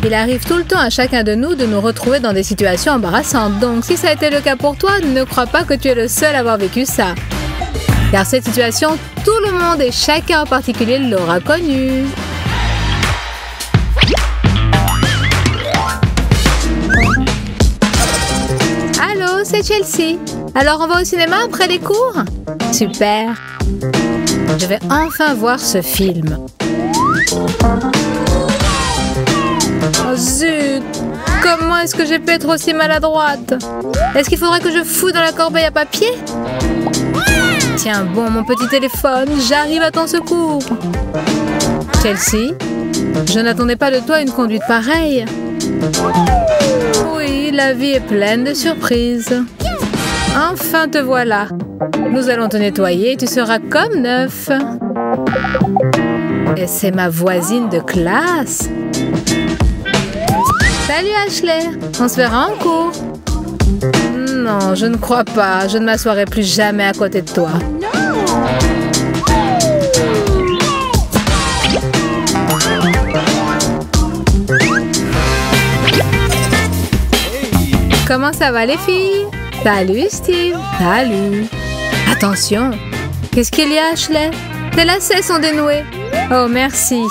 Il arrive tout le temps à chacun de nous retrouver dans des situations embarrassantes. Donc, si ça a été le cas pour toi, ne crois pas que tu es le seul à avoir vécu ça. Car cette situation, tout le monde et chacun en particulier l'aura connue. Allô, c'est Chelsea. Alors, on va au cinéma après les cours? Super. Je vais enfin voir ce film. Oh zut! Comment est-ce que j'ai pu être aussi maladroite? Est-ce qu'il faudrait que je fouille dans la corbeille à papier? Tiens bon, mon petit téléphone, j'arrive à ton secours. Chelsea, je n'attendais pas de toi une conduite pareille. Oui, la vie est pleine de surprises. Enfin te voilà. Nous allons te nettoyer et tu seras comme neuf. Et c'est ma voisine de classe. Salut Ashley, on se verra en cours. Non, je ne crois pas. Je ne m'assoirai plus jamais à côté de toi. Comment ça va les filles? Salut Steve. Salut. Attention. Qu'est-ce qu'il y a Ashley? Tes lacets sont dénoués. Oh merci.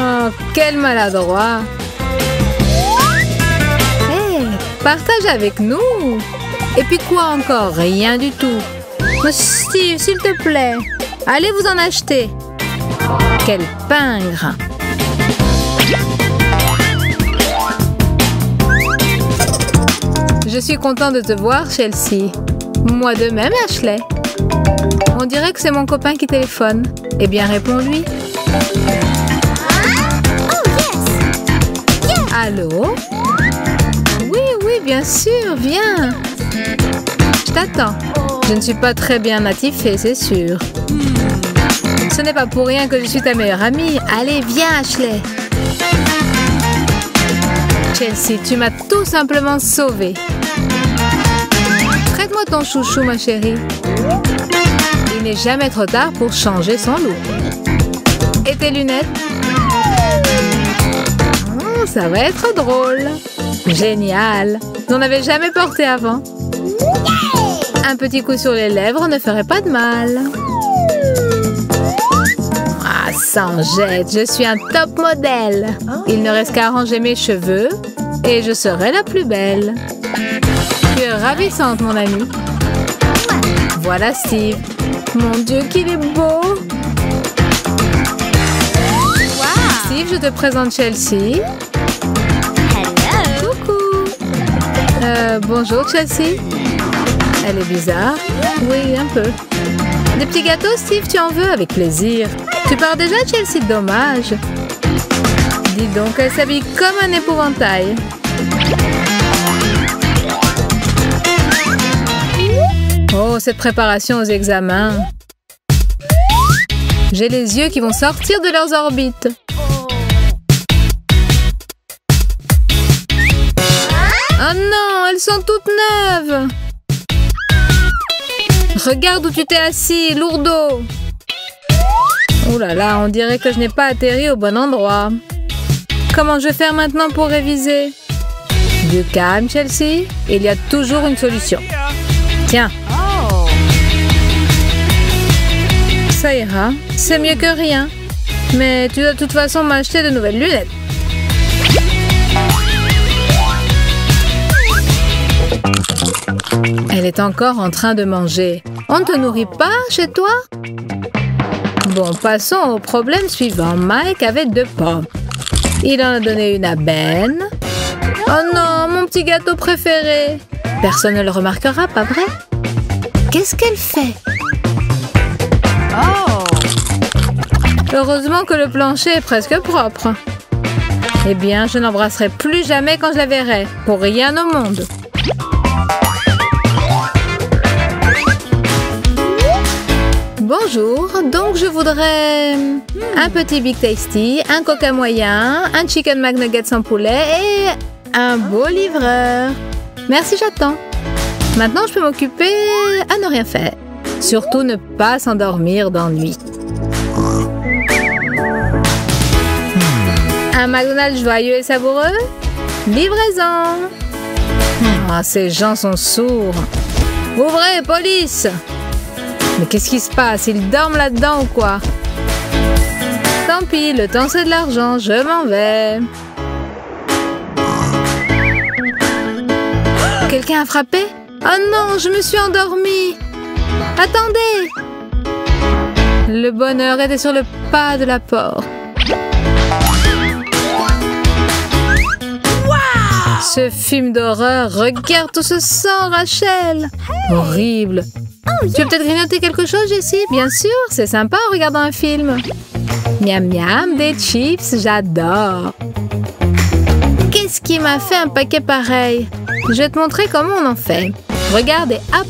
Oh, quel maladroit. Hey, partage avec nous. Et puis quoi encore? Rien du tout. Oh, Steve, s'il te plaît. Allez vous en acheter. Quel pingre. Je suis contente de te voir, Chelsea. Moi de même, Ashley. On dirait que c'est mon copain qui téléphone. Eh bien, réponds-lui. Allô? Oui, oui, bien sûr, viens. Je t'attends. Je ne suis pas très bien attifée, c'est sûr. Ce n'est pas pour rien que je suis ta meilleure amie. Allez, viens, Ashley. Chelsea, tu m'as tout simplement sauvée. Traite-moi ton chouchou, ma chérie. Il n'est jamais trop tard pour changer son look. Et tes lunettes? Oh, ça va être drôle. Génial. N'en avais jamais porté avant. Un petit coup sur les lèvres ne ferait pas de mal. Ah, sans jette, je suis un top modèle. Il ne reste qu'à arranger mes cheveux et je serai la plus belle. Tu es ravissante, mon ami. Voilà Steve. Mon Dieu, qu'il est beau. Steve, je te présente Chelsea. Hello. Coucou. Bonjour Chelsea. Elle est bizarre. Oui, un peu. Des petits gâteaux, Steve, tu en veux? Avec plaisir. Tu pars déjà, Chelsea? Dommage. Dis donc, elle s'habille comme un épouvantail. Oh, cette préparation aux examens. J'ai les yeux qui vont sortir de leurs orbites. Oh non, elles sont toutes neuves. Regarde où tu t'es assis, lourdeau. Oh là là, on dirait que je n'ai pas atterri au bon endroit. Comment je vais faire maintenant pour réviser? Du calme, Chelsea. Il y a toujours une solution. Tiens. Ça ira. C'est mieux que rien. Mais tu dois de toute façon m'acheter de nouvelles lunettes. Elle est encore en train de manger. On ne te nourrit pas chez toi? Bon, passons au problème suivant. Mike avait 2 pommes. Il en a donné une à Ben. Oh non, mon petit gâteau préféré. Personne ne le remarquera, pas vrai? Qu'est-ce qu'elle fait? Oh. Heureusement que le plancher est presque propre. Eh bien, je n'embrasserai plus jamais quand je la verrai. Pour rien au monde. Bonjour, donc je voudrais un petit Big Tasty, un Coca moyen, un Chicken McNugget sans poulet et un beau livreur. Merci, j'attends. Maintenant, je peux m'occuper à ne rien faire. Surtout ne pas s'endormir d'ennui. Un McDonald's joyeux et savoureux? Livraison! Ah, ces gens sont sourds. Ouvrez, police! Mais qu'est-ce qui se passe? Ils dorment là-dedans ou quoi? Tant pis, le temps c'est de l'argent, je m'en vais. Quelqu'un a frappé? Oh non, je me suis endormie! Attendez! Le bonheur était sur le pas de la porte. Ce film d'horreur, regarde tout ce sang, Rachel! Horrible! Tu veux peut-être grignoter quelque chose, Jessie? Bien sûr, c'est sympa en regardant un film. Miam miam, des chips, j'adore! Qu'est-ce qui m'a fait un paquet pareil? Je vais te montrer comment on en fait. Regarde et hop!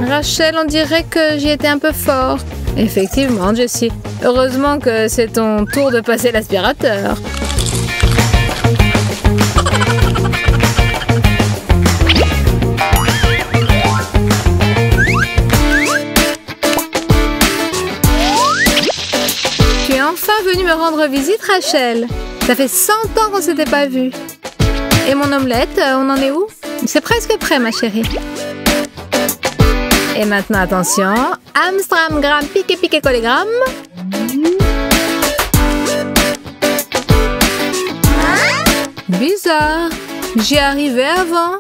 Rachel, on dirait que j'y étais un peu fort. Effectivement, Jessie. Heureusement que c'est ton tour de passer l'aspirateur. Tu es enfin venue me rendre visite, Rachel. Ça fait 100 ans qu'on s'était pas vus. Et mon omelette, on en est où? C'est presque prêt, ma chérie. Et maintenant, attention. Amstram, gramme, piqué, piqué, collégramme. Bizarre. J'y arrivais avant.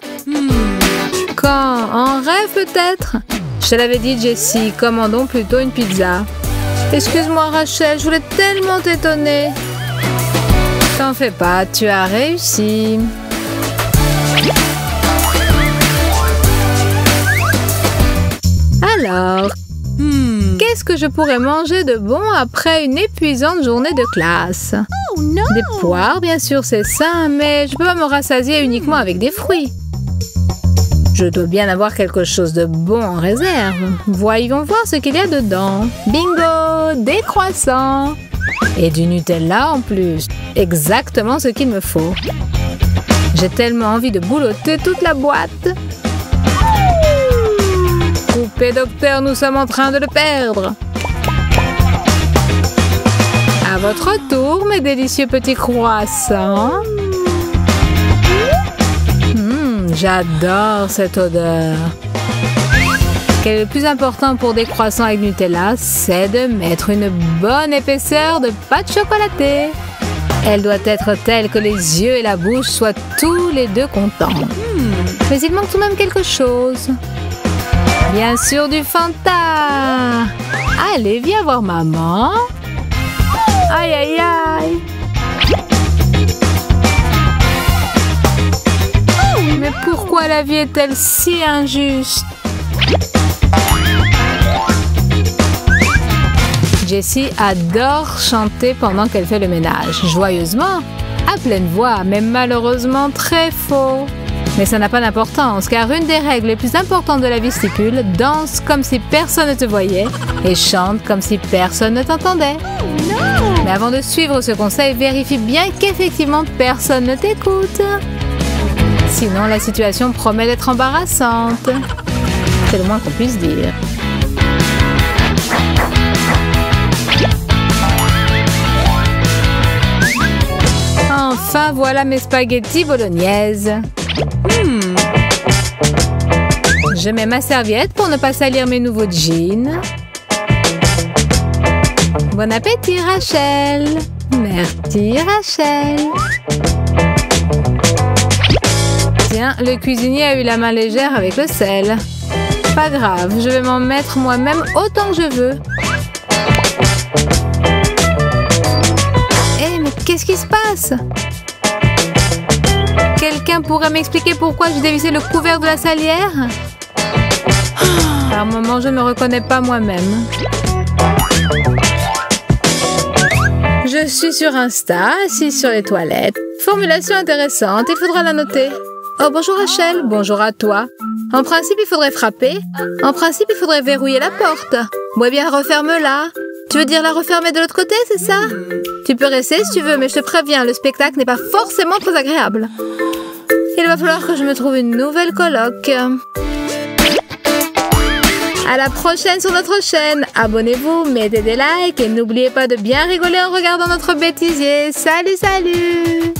Quand? En rêve, peut-être? Je te l'avais dit, Jessie. Commandons plutôt une pizza. Excuse-moi, Rachel. Je voulais tellement t'étonner. T'en fais pas. Tu as réussi. Alors, qu'est-ce que je pourrais manger de bon après une épuisante journée de classe? Oh non! Des poires, bien sûr, c'est sain, mais je peux pas me rassasier uniquement avec des fruits. Je dois bien avoir quelque chose de bon en réserve. Voyons voir ce qu'il y a dedans. Bingo! Des croissants! Et du Nutella en plus. Exactement ce qu'il me faut. J'ai tellement envie de boulotter toute la boîte. Coupez, docteur, nous sommes en train de le perdre. À votre tour, mes délicieux petits croissants. J'adore cette odeur. Ce qui est le plus important pour des croissants avec Nutella, c'est de mettre une bonne épaisseur de pâte chocolatée. Elle doit être telle que les yeux et la bouche soient tous les deux contents. Mais il manque tout de même quelque chose. Bien sûr, du Fanta. Allez, viens voir maman. Aïe, aïe, aïe. Mais pourquoi la vie est-elle si injuste? Jessie adore chanter pendant qu'elle fait le ménage. Joyeusement, à pleine voix, mais malheureusement très faux. Mais ça n'a pas d'importance, car une des règles les plus importantes de la vie stipule: danse comme si personne ne te voyait et chante comme si personne ne t'entendait. Mais avant de suivre ce conseil, vérifie bien qu'effectivement personne ne t'écoute. Sinon, la situation promet d'être embarrassante. C'est le moins qu'on puisse dire. Enfin, voilà mes spaghettis bolognaises. Je mets ma serviette pour ne pas salir mes nouveaux jeans. Bon appétit, Rachel. Merci, Rachel. Tiens, le cuisinier a eu la main légère avec le sel. Pas grave, je vais m'en mettre moi-même autant que je veux. Eh, mais qu'est-ce qui se passe? Quelqu'un pourrait m'expliquer pourquoi j'ai dévissé le couvert de la salière? Par moment, je ne me reconnais pas moi-même. Je suis sur Insta, assise sur les toilettes. Formulation intéressante, il faudra la noter. Oh, bonjour Rachel, bonjour à toi. En principe, il faudrait frapper. En principe, il faudrait verrouiller la porte. Ouais, bien, referme-la. Tu veux dire la refermer de l'autre côté, c'est ça? Tu peux rester si tu veux, mais je te préviens, le spectacle n'est pas forcément très agréable. Il va falloir que je me trouve une nouvelle coloc. À la prochaine sur notre chaîne. Abonnez-vous, mettez des likes et n'oubliez pas de bien rigoler en regardant notre bêtisier. Salut, salut!